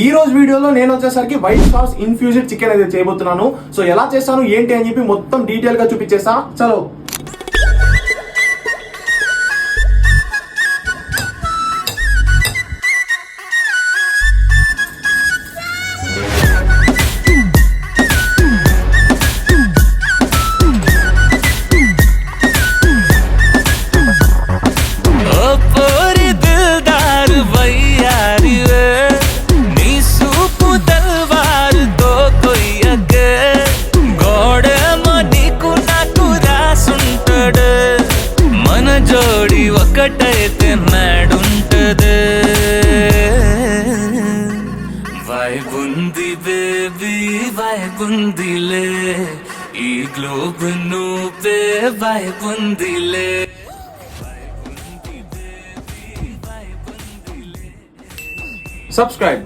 ఈ రోజు వీడియోలో నేను వచ్చేసరికి వైట్ సాస్ ఇన్ఫ్యూజ్డ్ చికెన్ అయితే చేయబోతున్నాను. సో ఎలా చేస్తాను ఏంటి అని చెప్పి మొత్తం డీటెయిల్ గా చూపించేస్తా. చలో జోడి ఒకటైతే మేడుంటదే వైబుంది బేబీ వైబుందిలే ఈ గ్లోబ్ నువ్వే వైబుందిలే సబ్స్క్రైబ్.